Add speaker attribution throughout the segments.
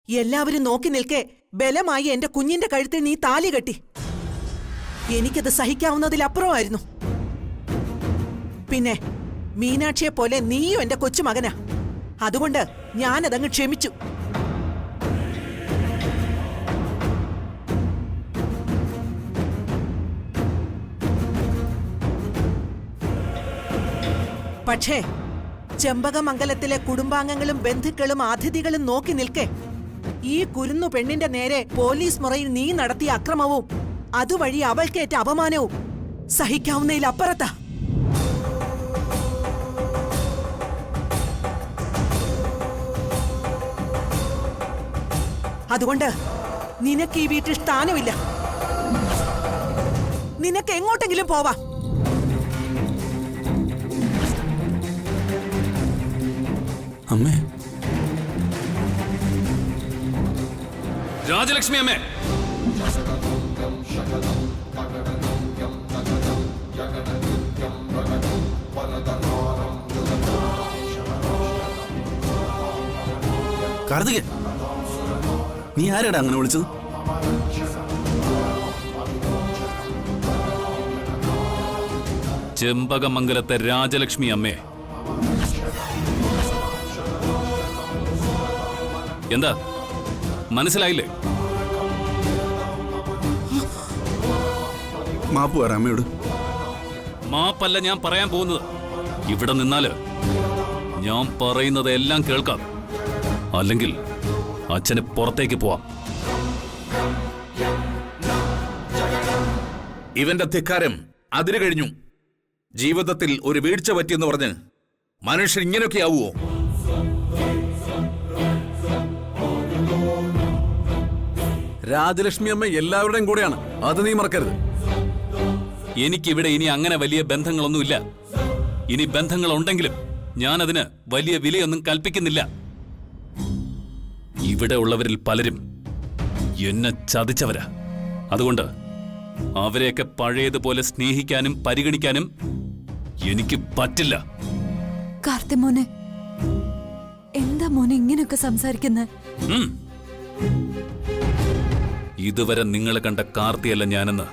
Speaker 1: എല്ലാവരും നോക്കി നിൽക്കെ ബലമായി എന്റെ കുഞ്ഞിന്റെ കഴുത്തിൽ നീ താലി കെട്ടി. എനിക്കത് സഹിക്കാവുന്നതിലപ്പുറമായിരുന്നു. പിന്നെ മീനാക്ഷിയെ പോലെ നീയും എന്റെ കൊച്ചുമകനാ. അതുകൊണ്ട് ഞാനതങ്ങ് ക്ഷമിച്ചു. പക്ഷേ ചെമ്പകമംഗലത്തിലെ കുടുംബാംഗങ്ങളും ബന്ധുക്കളും അതിഥികളും നോക്കി നിൽക്കെ ഈ കുരുന്നു പെണ്ണിന്റെ നേരെ പോലീസ് മുറയിൽ നീ നടത്തിയ അക്രമവും അതുവഴി അവൾക്കേറ്റ അപമാനവും സഹിക്കാവുന്നതിലപ്പുറത്താ. അതുകൊണ്ട് നിനക്ക് ഈ വീട്ടിൽ സ്ഥാനമില്ല. നിനക്ക് എങ്ങോട്ടെങ്കിലും പോവാം.
Speaker 2: അമ്മേ,
Speaker 3: രാജലക്ഷ്മി അമ്മേ,
Speaker 2: കാർത്തികേ, നീ ആരാടാ അങ്ങനെ വിളിച്ചത്?
Speaker 3: ചെമ്പകമംഗലത്തെ രാജലക്ഷ്മി അമ്മേ. എന്താ മനസ്സിലായില്ലേ?
Speaker 2: മാപ്പ് പറ അമ്മയോട്.
Speaker 3: മാപ്പല്ല ഞാൻ പറയാൻ പോകുന്നത്. ഇവിടെ നിന്നാല് ഞാൻ പറയുന്നത് എല്ലാം കേൾക്കാം. അല്ലെങ്കിൽ അച്ഛന് പുറത്തേക്ക് പോവാം.
Speaker 4: ഇവന്റെ ധിക്കാരം അതിര് കഴിഞ്ഞു. ജീവിതത്തിൽ ഒരു വീഴ്ച പറ്റിയെന്ന് പറഞ്ഞ് മനുഷ്യൻ ഇങ്ങനെയൊക്കെ ആവുമോ?
Speaker 2: രാജലക്ഷ്മി അമ്മ എല്ലാവരുടെയും കൂടെയാണ്, അത് നീ മറക്കരുത്.
Speaker 3: എനിക്കിവിടെ ഇനി അങ്ങനെ വലിയ ബന്ധങ്ങളൊന്നുമില്ല. ഇനി ബന്ധങ്ങളുണ്ടെങ്കിലും ഞാനതിന് വലിയ വിലയൊന്നും കൽപ്പിക്കുന്നില്ല. ഇവിടെ ഉള്ളവരിൽ പലരും എന്നെ ചതിച്ചവരാ. അതുകൊണ്ട് അവരെയൊക്കെ പഴയതുപോലെ സ്നേഹിക്കാനും പരിഗണിക്കാനും എനിക്ക് പറ്റില്ല.
Speaker 5: കാർത്തിമോനെ, എന്താ മോനെ ഇങ്ങനെയൊക്കെ സംസാരിക്കുന്നത്?
Speaker 3: ഇതുവരെ നിങ്ങൾ കണ്ട കാർത്തിയല്ല ഞാനെന്ന്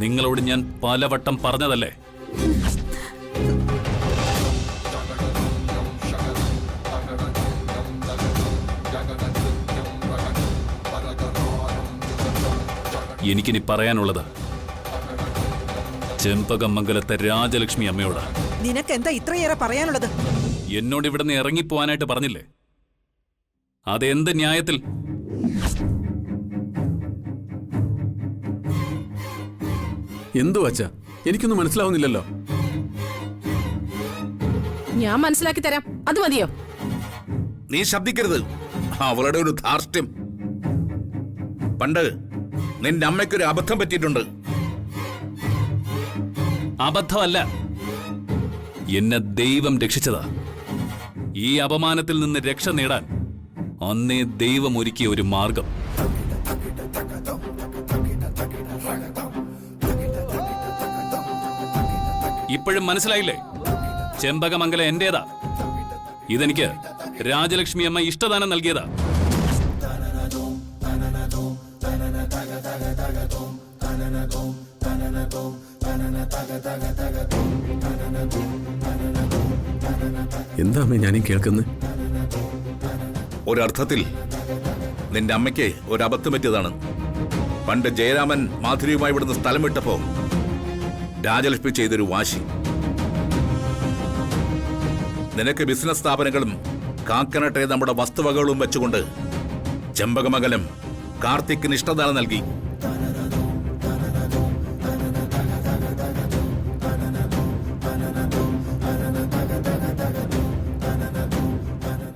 Speaker 3: നിങ്ങളോട് ഞാൻ പലവട്ടം പറഞ്ഞതല്ലേ? എനിക്കിനി പറയാനുള്ളത് ചെമ്പകമംഗലത്തെ രാജലക്ഷ്മി അമ്മയോട്.
Speaker 1: നിനക്ക് എന്താ ഇത്രയേറെ പറയാനുള്ളത്?
Speaker 3: എന്നോട് ഇവിടുന്ന് ഇറങ്ങിപ്പോവാനായിട്ട് പറഞ്ഞില്ലേ? അതെന്ത് ന്യായത്തിൽ?
Speaker 2: എന്തു വച്ചാ എനിക്കൊന്നും മനസ്സിലാവുന്നില്ലല്ലോ.
Speaker 6: ഞാൻ മനസ്സിലാക്കി തരാം, അത് മതിയോ?
Speaker 4: നീ ശബ്ദിക്കരുത്. അവളുടെ ഒരു ധാർഷ്ട്യം. പണ്ട് നിന്റെ അമ്മയ്ക്കൊരു അബദ്ധം പറ്റിയിട്ടുണ്ട്.
Speaker 3: അബദ്ധമല്ല, എന്നെ ദൈവം രക്ഷിച്ചതാ. ഈ അപമാനത്തിൽ നിന്ന് രക്ഷ നേടാൻ അന്നേ ദൈവം ഒരുക്കിയ ഒരു മാർഗം. ഇപ്പോഴും മനസ്സിലായില്ലേ? ചെമ്പകമംഗലം എന്റേതാ. ഇതെനിക്ക് രാജലക്ഷ്മി അമ്മ ഇഷ്ടദാനം നൽകിയതാ.
Speaker 2: എന്താ അമ്മേ ഞാനീ കേൾക്കുന്നത്?
Speaker 4: ഒരർത്ഥത്തിൽ നിന്റെ അമ്മയ്ക്ക് ഒരു അബദ്ധം പറ്റിയതാണ്. പണ്ട് ജയരാമൻ മാധുരിയുമായി ഇവിടുന്ന് സ്ഥലം വിട്ടപ്പോ രാജലക്ഷ്മി ചെയ്തൊരു വാശി. നിനക്ക് ബിസിനസ് സ്ഥാപനങ്ങളും കാക്കനട്ടെ നമ്മുടെ വസ്തുവകകളും വെച്ചുകൊണ്ട് ചെമ്പകമംഗലം കാർത്തിക്കിന് ഇഷ്ടദാനം നൽകി.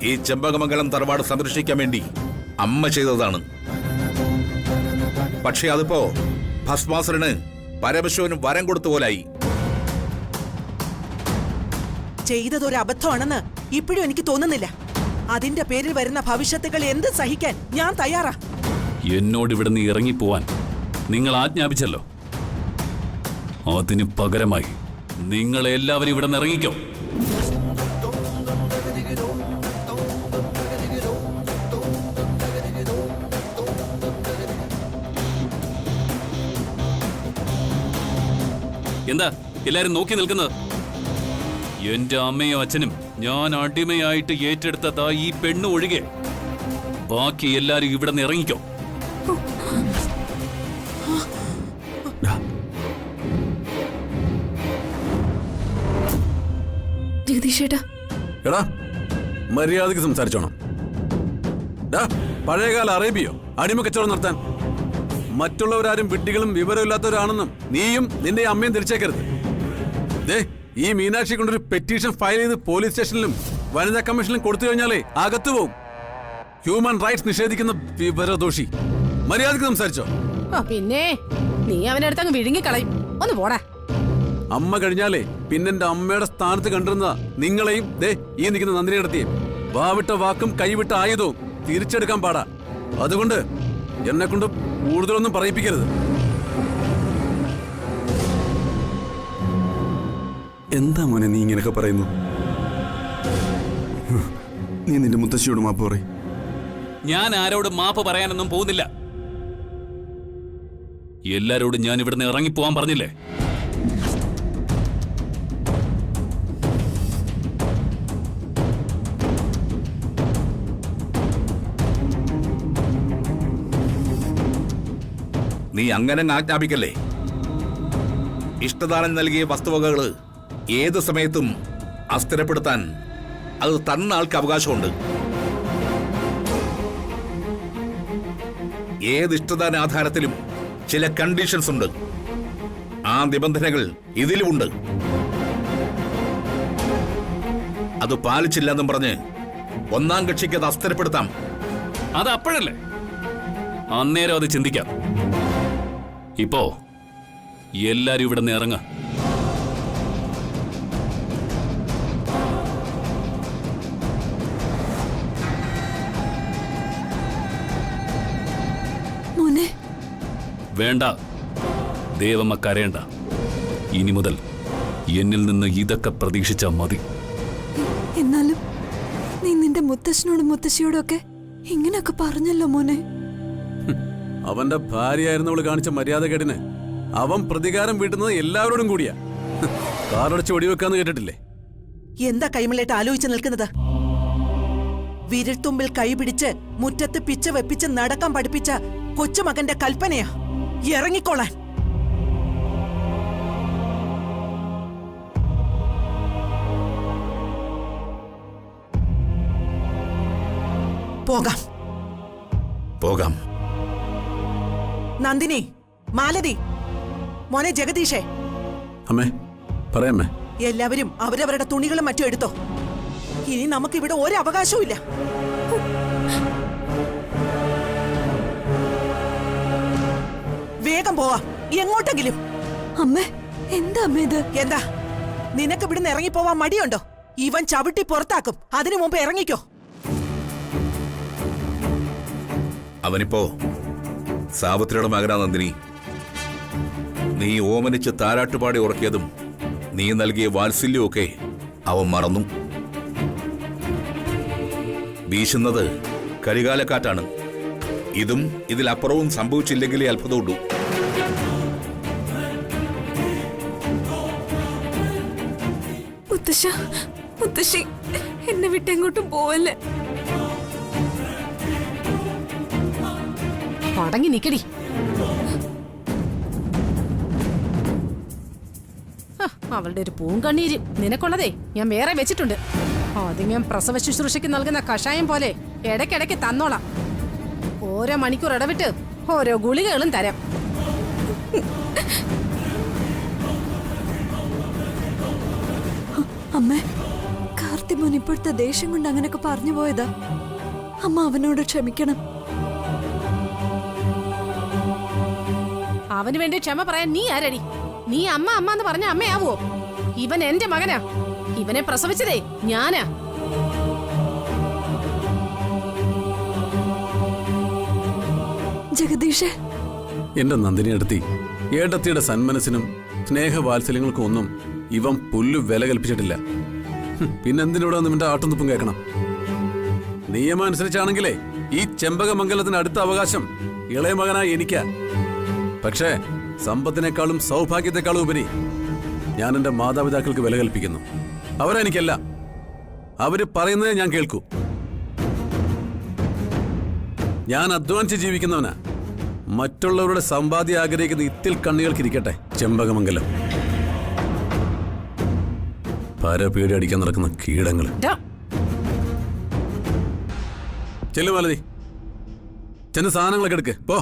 Speaker 4: ഈ ചെമ്പകമംഗലം തറവാട് സംരക്ഷിക്കാൻ വേണ്ടി അമ്മ ചെയ്തതാണ്. പക്ഷെ അതിപ്പോ ഭസ്മാസുരന് പരമശിവന് വരം കൊടുത്ത പോലായി.
Speaker 1: ചെയ്തതൊരു അബദ്ധമാണെന്ന് ഇപ്പോഴും എനിക്ക് തോന്നുന്നില്ല. അതിന്റെ പേരിൽ വരുന്ന ഭവിഷ്യത്തുകൾ എന്ത് സഹിക്കാൻ ഞാൻ തയ്യാറാ.
Speaker 3: എന്നോട് ഇവിടുന്ന് ഇറങ്ങിപ്പോവാൻ നിങ്ങൾ ആജ്ഞാപിച്ചല്ലോ. അതിന് പകരമായി നിങ്ങളെല്ലാവരും ഇവിടെ നിന്ന് ഇറങ്ങിക്കോ. എന്താ എല്ലാരും നോക്കി നിൽക്കുന്നത്? എന്റെ അമ്മയും അച്ഛനും ഞാൻ അടിമയായിട്ട് ഏറ്റെടുത്തതാ ഈ പെണ്ണ് ഒഴികെ ബാക്കി എല്ലാരും ഇവിടെ നിന്ന് ഇറങ്ങിക്കോ.
Speaker 5: ജഗദീഷേട്ടാ,
Speaker 2: എടാ മര്യാദക്ക് സംസാരിച്ചോണം. പഴയകാല അറേബ്യയോ അടിമ കച്ചവടം നടത്താൻ? മറ്റുള്ളവരാരും വിഡ്ഢികളും വിവരമില്ലാത്തവരാണെന്നും നീയും നിന്റെ അമ്മയും തിരിച്ചേക്കരുത്. ദേ, ഈ മീനാക്ഷി കൊണ്ടൊരു പെറ്റീഷൻ ഫയൽ ചെയ്ത് പോലീസ് സ്റ്റേഷനിലും വനിതാ കമ്മീഷനിലും കൊടുത്തു കഴിഞ്ഞാലേ അകത്തു പോവും. ഹ്യൂമൻ റൈറ്റ്സ് നിഷേധിക്കുന്ന വിവരദോഷി. മര്യാദക്ക് സംസാരിച്ചോ.
Speaker 6: പിന്നെ നീ അവന്റെ അടുത്ത് അങ്ങ് വിഴുങ്ങി കളയും. ഒന്ന് പോടാ.
Speaker 2: അമ്മ കഴിഞ്ഞാലേ പിന്നെന്റെ അമ്മയുടെ സ്ഥാനത്ത് കണ്ടിരുന്ന നിങ്ങളെയും ദേ ഈ നിൽക്കുന്ന നന്ദിനി നടത്തിയും വാവിട്ട വാക്കും കൈവിട്ട ആയുധവും തിരിച്ചെടുക്കാൻ പാടാ. അതുകൊണ്ട് എന്നെ കൊണ്ട് കൂടുതലൊന്നും പറയിപ്പിക്കരുത്.
Speaker 7: എന്താ മോനെ നീ ഇങ്ങനെയൊക്കെ പറയുന്നു? നീ നിന്റെ മുത്തശ്ശിയോട് മാപ്പ് പറയും.
Speaker 3: ഞാൻ ആരോട് മാപ്പ് പറയാനൊന്നും പോകുന്നില്ല. എല്ലാരോടും ഞാൻ ഇവിടുന്ന് ഇറങ്ങിപ്പോവാൻ പറഞ്ഞില്ലേ?
Speaker 4: നീ അങ്ങനെ ആജ്ഞാപിക്കല്ലേ. ഇഷ്ടദാനം നൽകിയ വസ്തുവകകള് ഏത് സമയത്തും അസ്ഥിരപ്പെടുത്താൻ അത് തന്ന ആൾക്ക് അവകാശമുണ്ട്. ഏത് ഇഷ്ടദാന ആധാരത്തിലും ചില കണ്ടീഷൻസ് ഉണ്ട്. ആ നിബന്ധനകൾ ഇതിലുമുണ്ട്. അത് പാലിച്ചില്ലെന്നും പറഞ്ഞ് ഒന്നാം കക്ഷിക്ക് അത് അസ്ഥിരപ്പെടുത്താം.
Speaker 3: അത് അപ്പോഴല്ലേ, അന്നേരം അത് ചിന്തിക്കാം. ഇപ്പോ എല്ലാരും ഇവിടെ നിന്ന് ഇറങ്ങ.
Speaker 5: മോനെ,
Speaker 3: വേണ്ട, ദേവമ്മ കരയണ്ട. ഇനി മുതൽ എന്നിൽ നിന്ന് ഇതൊക്കെ പ്രതീക്ഷിച്ചാ മതി.
Speaker 5: എന്നാലും നീ നിന്റെ മുത്തശ്ശനോടും മുത്തശ്ശിയോടും ഒക്കെ ഇങ്ങനെയൊക്കെ പറഞ്ഞല്ലോ മോനെ.
Speaker 2: അവന്റെ ഭാര്യയായിരുന്നവള് കാണിച്ച മര്യാദകേടിന് അവൻ പ്രതികാരം വീട്ടുന്നത് എല്ലാവരോടും കൂടിയാ. കാറടച്ച് വെടിവെക്കാന്ന് കേട്ടിട്ടില്ലേ?
Speaker 1: എന്താ കൈമളേട്ട് ആലോചിച്ച് നിൽക്കുന്നത്? വിരൽത്തുമ്പിൽ കൈപിടിച്ച് മുറ്റത്ത് പിച്ച വെപ്പിച്ച് നടക്കാൻ പഠിപ്പിച്ച കൊച്ചുമകന്റെ കൽപ്പനയാ ഇറങ്ങിക്കോളാൻ. പോകാം.
Speaker 4: പോകാം.
Speaker 1: നന്ദിനി, മാലതി, മോനെ ജഗദീഷേ,
Speaker 2: അമ്മേ പറയാമേ.
Speaker 1: എല്ലാവരും അവരവരുടെ തുണികളും മറ്റും എടുത്തോ. ഇനി നമുക്കിവിടെ ഒരു അവകാശവും ഇല്ല. വേഗം പോവാം, എങ്ങോട്ടെങ്കിലും.
Speaker 5: അമ്മേ, എന്താ അമ്മ ഇത്?
Speaker 1: എന്താ നിനക്ക് ഇവിടുന്ന് ഇറങ്ങിപ്പോവാൻ മടിയുണ്ടോ? ഇവൻ ചവിട്ടി പുറത്താക്കും. അതിനു മുമ്പ് ഇറങ്ങിക്കോ.
Speaker 4: അവനിപ്പോ സാവിത്രിയുടെ മകനാ നന്ദിനി. നീ ഓമനിച്ച് താരാട്ടുപാടി ഉറക്കിയതും നീ നൽകിയ വാത്സല്യമൊക്കെ അവൻ മറന്നു. വീശുന്നത് കരികാലക്കാറ്റാണ്. ഇതും ഇതിലപ്പുറവും സംഭവിച്ചില്ലെങ്കിലേ അത്ഭുതമുള്ളൂ.
Speaker 5: മുത്തശ്ശ, മുത്തശ്ശി, എന്നെ വിട്ടെങ്ങോട്ടും പോവല്ലേ.
Speaker 6: അടങ്ങി നിക്കടി. അവളുടെ ഒരു പൂങ്കണ്ണീര് നിനക്കുള്ളതേ ഞാൻ വേറെ വെച്ചിട്ടുണ്ട്. ആദ്യം ഞാൻ പ്രസവ ശുശ്രൂഷയ്ക്ക് നൽകുന്ന കഷായം പോലെ ഇടയ്ക്കിടയ്ക്ക് തന്നോളാം. ഓരോ മണിക്കൂർ ഇടവിട്ട് ഓരോ ഗുളികകളും തരാം.
Speaker 5: അമ്മേ, കാർത്തിമോൻ ഇപ്പോഴത്തെ ദേഷ്യം കൊണ്ട് അങ്ങനെയൊക്കെ പറഞ്ഞു പോയതാ. അമ്മ അവനോട് ക്ഷമിക്കണം.
Speaker 6: അവന് വേണ്ടി ക്ഷമ പറയാൻ നീ ആരടി? നീ അമ്മ അമ്മ എന്ന് പറഞ്ഞ അമ്മയാവോ? ഇവൻ എന്റെ മകനാ. ഇവനെ പ്രസവിച്ചതേ ഞാനാ.
Speaker 5: ജഗദീഷേ,
Speaker 2: എന്റെ നന്ദിനി അടുത്തി ഏട്ടത്തിയുടെ സന്മനസ്സിനും സ്നേഹവാത്സല്യങ്ങൾക്കും ഒന്നും ഇവൻ പുല്ലു വില കൽപ്പിച്ചിട്ടില്ല. പിന്നെന്തിനൂടെ വന്ന് ഇവന്റെ ആട്ടും തുപ്പും കേൾക്കണം? നിയമം അനുസരിച്ചാണെങ്കിലേ ഈ ചെമ്പകമംഗലത്തിന് അടുത്ത അവകാശം ഇളയ മകനായി എനിക്കാ. പക്ഷേ സമ്പത്തിനേക്കാളും സൗഭാഗ്യത്തെക്കാളും ഉപരി ഞാൻ എൻ്റെ മാതാപിതാക്കൾക്ക് വില കൽപ്പിക്കുന്നു. അവരെനിക്കല്ല, അവര് പറയുന്നതേ ഞാൻ കേൾക്കൂ. ഞാൻ അധ്വാനിച്ച് ജീവിക്കുന്നവനാ. മറ്റുള്ളവരുടെ സമ്പാദ്യം ആഗ്രഹിക്കുന്ന ഇത്തിൽ കണ്ണികൾക്കിരിക്കട്ടെ ചെമ്പകമംഗലം. പരപീടി അടിക്കാൻ നടക്കുന്ന കീടങ്ങൾ. ചെല്ലു മാലതി, ചെന്ന് സാധനങ്ങളൊക്കെ എടുക്ക് പോ.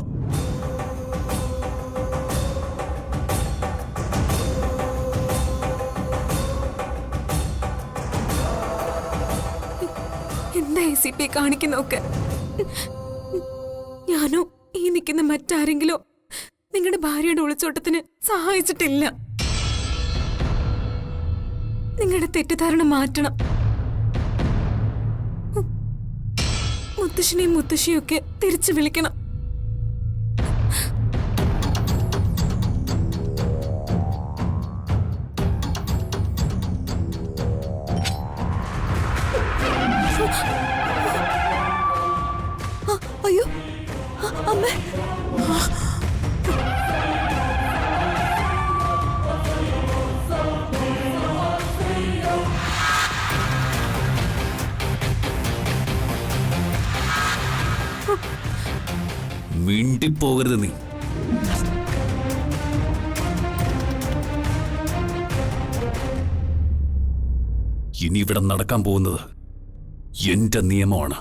Speaker 5: എന്താ ACP കാണിക്കുന്നൊക്കെ? ഞാനോ ഈ നിൽക്കുന്ന മറ്റാരെങ്കിലോ നിങ്ങളുടെ ഭാര്യയുടെ ഒളിച്ചോട്ടത്തിന് സഹായിച്ചിട്ടില്ല. നിങ്ങളുടെ തെറ്റിദ്ധാരണ മാറ്റണം. മുത്തശ്ശനെയും മുത്തശ്ശിയും ഒക്കെ തിരിച്ചു വിളിക്കണം. അയ്യോ അമ്മേ,
Speaker 3: മിണ്ടിപ്പോകരുത് നീ. ഇനി ഇവിടെ നടക്കാൻ പോകുന്നത് എന്റെ നിയമമാണ്.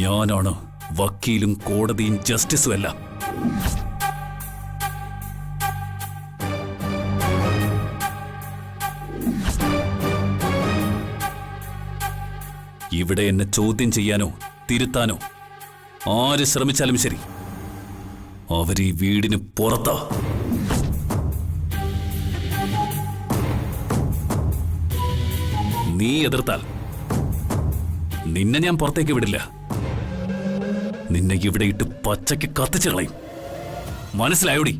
Speaker 3: ഞാനാണ് വക്കീലും കോടതിയും ജസ്റ്റിസും എല്ലാം. ഇവിടെ എന്നെ ചോദ്യം ചെയ്യാനോ തിരുത്താനോ ആര് ശ്രമിച്ചാലും ശരി, അവർ ഈ വീടിന് പുറത്താ. നീ എതിർത്താൽ നിന്നെ ഞാൻ പുറത്തേക്ക് വിടില്ല. നിന്നെ ഇവിടെ ഇട്ട് പച്ചയ്ക്ക് കത്തിച്ചു കളയും. മനസ്സിലായോടി?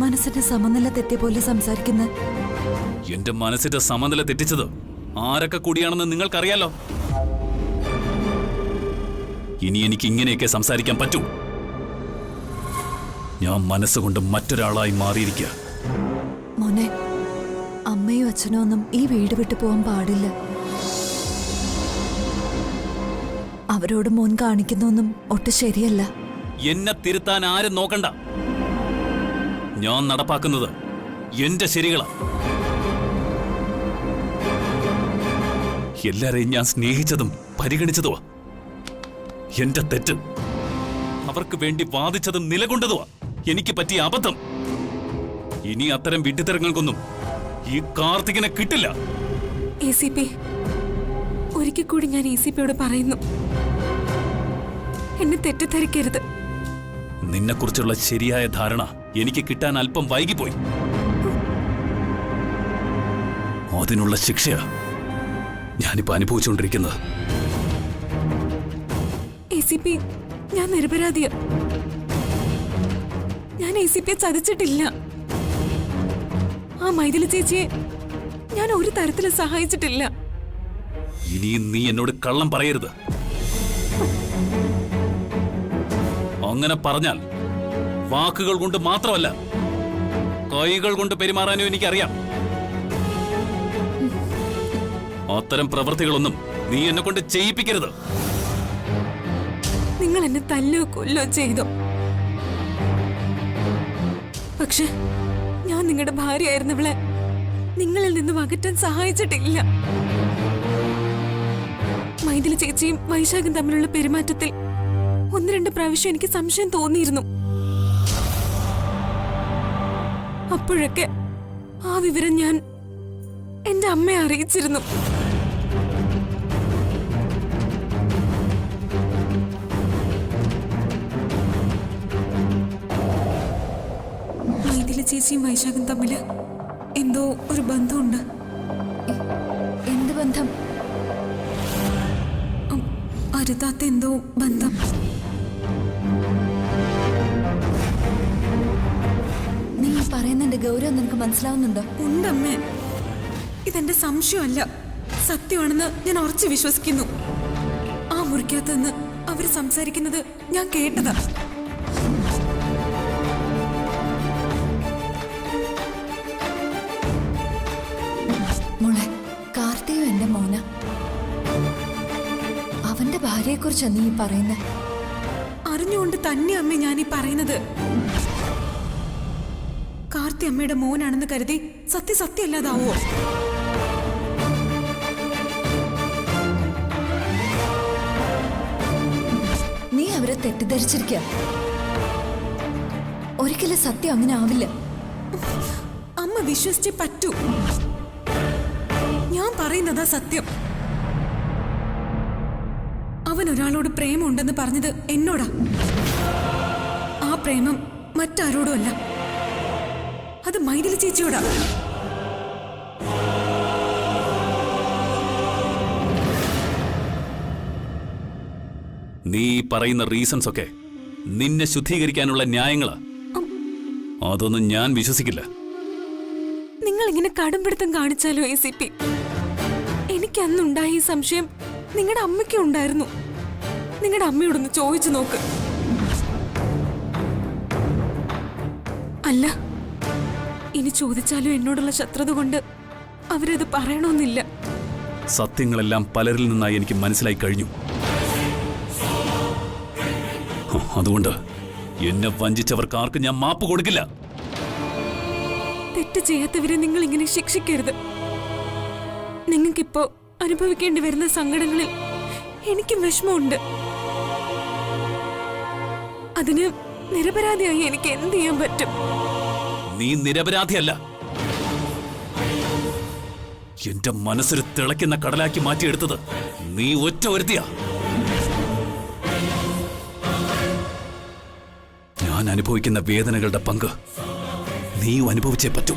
Speaker 5: മനസ്സിന്റെ സമനില തെറ്റിയ പോലെ സംസാരിക്കുന്നത്.
Speaker 3: എന്റെ മനസ്സിന്റെ സമനില തെറ്റിച്ചത് ആരൊക്കെ കൂടിയാണെന്ന് നിങ്ങൾക്കറിയാലോ. ഇനി എനിക്ക് ഇങ്ങനെയൊക്കെ സംസാരിക്കാൻ പറ്റൂ. ഞാൻ മനസ്സുകൊണ്ട് മറ്റൊരാളായി മാറിയിരിക്കുക.
Speaker 5: മോനെ, അമ്മയും അച്ഛനും ഒന്നും ഈ വീട് വിട്ടു പോകാൻ പാടില്ല. അവരോട് മോൻ കാണിക്കുന്നൊന്നും ഒട്ടും ശരിയല്ല.
Speaker 3: എന്നെ തിരുത്താൻ ആരും നോക്കണ്ട. ഞാൻ നടപ്പാക്കുന്നത് എന്റെ ശരികളാ. എല്ലാരെയും ഞാൻ സ്നേഹിച്ചതും പരിഗണിച്ചതുവാ എന്റെ തെറ്റ്. അവർക്ക് വേണ്ടി വാദിച്ചതും നിലകൊണ്ടതുവാ എനിക്ക് പറ്റിയ അബദ്ധം. ഇനി അത്തരം വിഡ്ഢിത്തരങ്ങൾക്കൊന്നും ഈ കാർത്തികിനെ കിട്ടില്ല.
Speaker 5: ACP, ഒരിക്കൽ കൂടി ഞാൻ ACPയോട് പറയുന്നു, എന്നെ തെറ്റിദ്ധരിക്കരുത്.
Speaker 3: നിന്നെക്കുറിച്ചുള്ള ശരിയായ ധാരണ എനിക്ക് കിട്ടാൻ അല്പം വൈകിപ്പോയി. അതിനുള്ള ശിക്ഷയാ ഞാനിപ്പോ അനുഭവിച്ചുകൊണ്ടിരിക്കുന്നത്.
Speaker 5: ACP, ഞാൻ നിരപരാധിയാ. ഞാൻ ACPയെ ചതിച്ചിട്ടില്ല. ആ മൈഥിലി ചേച്ചിയെ ഞാൻ ഒരു തരത്തിലും സഹായിച്ചിട്ടില്ല.
Speaker 3: ഇനിയും നീ എന്നോട് കള്ളം പറയരുത്. അങ്ങനെ പറഞ്ഞാൽ വാക്കുകൾ കൊണ്ട് മാത്രമല്ല, കൈകൾ കൊണ്ട് പെരുമാറാനും എനിക്കറിയാം. അത്തരം പ്രവൃത്തികളൊന്നും നീ എന്നെ കൊണ്ട് ചെയ്യിപ്പിക്കരുത്.
Speaker 5: നിങ്ങൾ എന്നെ തല്ലോ കൊല്ലോ ചെയ്തോ, പക്ഷെ ഞാൻ നിങ്ങളുടെ ഭാര്യയായിരുന്നവളെ നിങ്ങളിൽ നിന്നും അകറ്റാൻ സഹായിച്ചിട്ടില്ല. മൈഥിലി ചേച്ചിയും വൈശാഖും തമ്മിലുള്ള പെരുമാറ്റത്തിൽ 1-2 പ്രാവശ്യം എനിക്ക് സംശയം തോന്നിയിരുന്നു. അപ്പോഴൊക്കെ ആ വിവരം ഞാൻ എന്റെ അമ്മയെ അറിയിച്ചിരുന്നു. ചേച്ചിയും വൈശാഖും തമ്മില് എന്തോ ഒരു ബന്ധമുണ്ട്.
Speaker 8: എന്ത് ബന്ധം?
Speaker 5: അരുതാത്ത എന്തോ ബന്ധം.
Speaker 8: നീ പറയുന്നതിന്റെ ഗൗരവം നിനക്ക് മനസ്സിലാവുന്നുണ്ടോ?
Speaker 5: ഉണ്ടമ്മേ, ഇതെന്റെ സംശയമല്ല, സത്യമാണെന്ന് ഞാൻ ഉറച്ചു വിശ്വസിക്കുന്നു. ആ മുറിക്കകത്തുനിന്ന് അവര് സംസാരിക്കുന്നത് ഞാൻ കേട്ടതാ.
Speaker 8: മോളെ, കാർത്തിക എന്റെ മോന. അവന്റെ ഭാര്യയെക്കുറിച്ചാ നീ പറയുന്നത്.
Speaker 5: അറിഞ്ഞുകൊണ്ട് തന്നെ അമ്മ ഞാനീ പറയുന്നത്. കാർത്തി അമ്മയുടെ മോനാണെന്ന് കരുതി സത്യമല്ലാതാവോ?
Speaker 8: നീ അവരെ തെറ്റിദ്ധരിച്ചിരിക്ക. ഒരിക്കലും സത്യം അങ്ങനെ ആവില്ല.
Speaker 5: അമ്മ വിശ്വസിച്ചേ പറ്റൂ. ഞാൻ പറയുന്നതാ സത്യം. അവൻ ഒരാളോട് പ്രേമമുണ്ടെന്ന് പറഞ്ഞത് എന്നോടാ. ആ പ്രേമം മറ്റാരോടും അല്ല, അത് മൈഥിലി ചേച്ചിയോടാ.
Speaker 3: നീ പറയുന്ന റീസൺസ് ഒക്കെ നിന്നെ ശുദ്ധീകരിക്കാനുള്ള ന്യായങ്ങളാ. അതൊന്നും ഞാൻ വിശ്വസിക്കില്ല.
Speaker 5: നിങ്ങൾ ഇങ്ങനെ കടുംപിടുത്തം കാണിച്ചാലോ ACP? എനിക്ക് അന്നുണ്ടായ ഈ സംശയം നിങ്ങളുടെ അമ്മയ്ക്കും ഉണ്ടായിരുന്നു. നിങ്ങളുടെ അമ്മയോടൊന്ന് ചോദിച്ചു നോക്ക്. അല്ല, ഇനി ചോദിച്ചാലും എന്നോടുള്ള ശത്രുത കൊണ്ട് അവരത് പറയണമെന്നില്ല.
Speaker 3: സത്യങ്ങളെല്ലാം പലരിൽ നിന്നായി എനിക്ക് മനസ്സിലായി കഴിഞ്ഞു. അതുകൊണ്ട് എന്നെ വഞ്ചിച്ചവർക്ക് ആർക്കും ഞാൻ മാപ്പ് കൊടുക്കില്ല.
Speaker 5: തെറ്റ് ചെയ്യാത്തവരെ നിങ്ങൾ ഇങ്ങനെ ശിക്ഷിക്കരുത്. നിങ്ങൾക്കിപ്പോ അനുഭവിക്കേണ്ടി വരുന്ന സങ്കടങ്ങളിൽ എനിക്കും വിഷമമുണ്ട്. അതിന് നിരപരാധിയായി എനിക്ക് എന്ത് ചെയ്യാൻ പറ്റും?
Speaker 3: നീ നിരപരാധിയല്ല. എന്റെ മനസ്സൊരു തിളയ്ക്കുന്ന കടലാക്കി മാറ്റിയെടുത്തത് നീ ഒറ്റ ഒരുത്തിയാ. ഞാൻ അനുഭവിക്കുന്ന വേദനകളുടെ പങ്ക് നീയും അനുഭവിച്ചേ പറ്റൂ.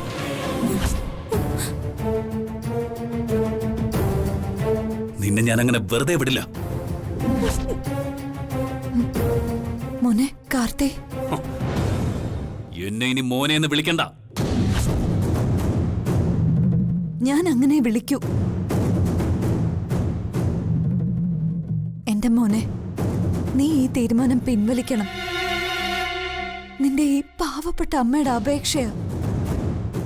Speaker 3: നിന്നെ ഞാൻ അങ്ങനെ വെറുതെ വിടില്ല.
Speaker 8: മോനെ കാർത്തി,
Speaker 3: എന്നെ ഇനി മോനെ എന്ന് വിളിക്കണ്ട.
Speaker 8: ഞാൻ അങ്ങനെ വിളിക്കൂ. എന്റെ മോനെ, നീ ഈ തീരുമാനം പിൻവലിക്കണം. നിന്റെ ഈ പാവപ്പെട്ട അമ്മയുടെ അപേക്ഷയാ.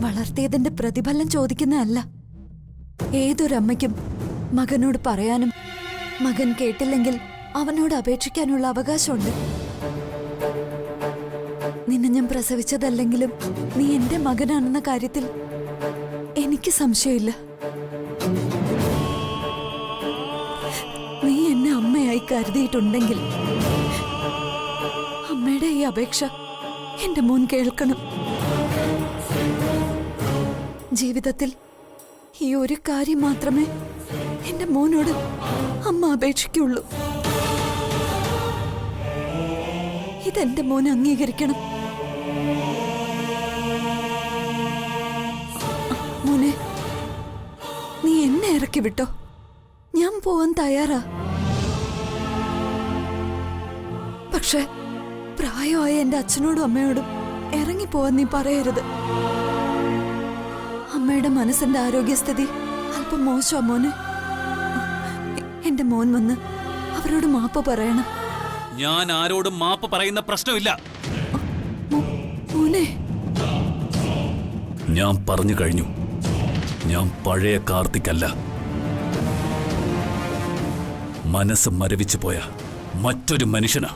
Speaker 8: വളർത്തിയതിന്റെ പ്രതിഫലം ചോദിക്കുന്നതല്ല. ഏതൊരമ്മയ്ക്കും മകനോട് പറയാനും മകൻ കേട്ടില്ലെങ്കിൽ അവനോട് അപേക്ഷിക്കാനുള്ള അവകാശമുണ്ട്. നിന്നെ ഞാൻ പ്രസവിച്ചതല്ലെങ്കിലും നീ എന്റെ മകനാണെന്ന കാര്യത്തിൽ എനിക്ക് സംശയമില്ല. നീ എന്നെ അമ്മയായി കരുതിയിട്ടുണ്ടെങ്കിൽ അമ്മയുടെ ഈ അപേക്ഷ എന്റെ മോൻ കേൾക്കണം. ജീവിതത്തിൽ ഈ ഒരു കാര്യം മാത്രമേ എന്റെ മോനോട് അമ്മ അപേക്ഷിക്കുള്ളൂ. ഇതെന്റെ മോൻ അംഗീകരിക്കണം. മോനെ, നീ എന്നെ ഇറക്കി വിട്ടോ, ഞാൻ പോവാൻ തയ്യാറാ. പക്ഷെ പ്രായമായ എന്റെ അച്ഛനോടും അമ്മയോടും ഇറങ്ങിപ്പോവാൻ നീ പറയരുത്. അമ്മയുടെ മനസ്സിന്റെ ആരോഗ്യസ്ഥിതി അല്പം മോശമാ മോനെ. എന്റെ മോൻ വന്ന് അവരോട് മാപ്പ് പറയണം.
Speaker 3: ഞാൻ ആരോടും മാപ്പ് പറയുന്ന പ്രശ്നമില്ല.
Speaker 8: മോനെ,
Speaker 3: ഞാൻ പറഞ്ഞു കഴിഞ്ഞു. ഞാൻ പഴയ കാർത്തിക്കല്ല. മനസ്സ് മരവിച്ചു പോയ മറ്റൊരു മനുഷ്യനാ.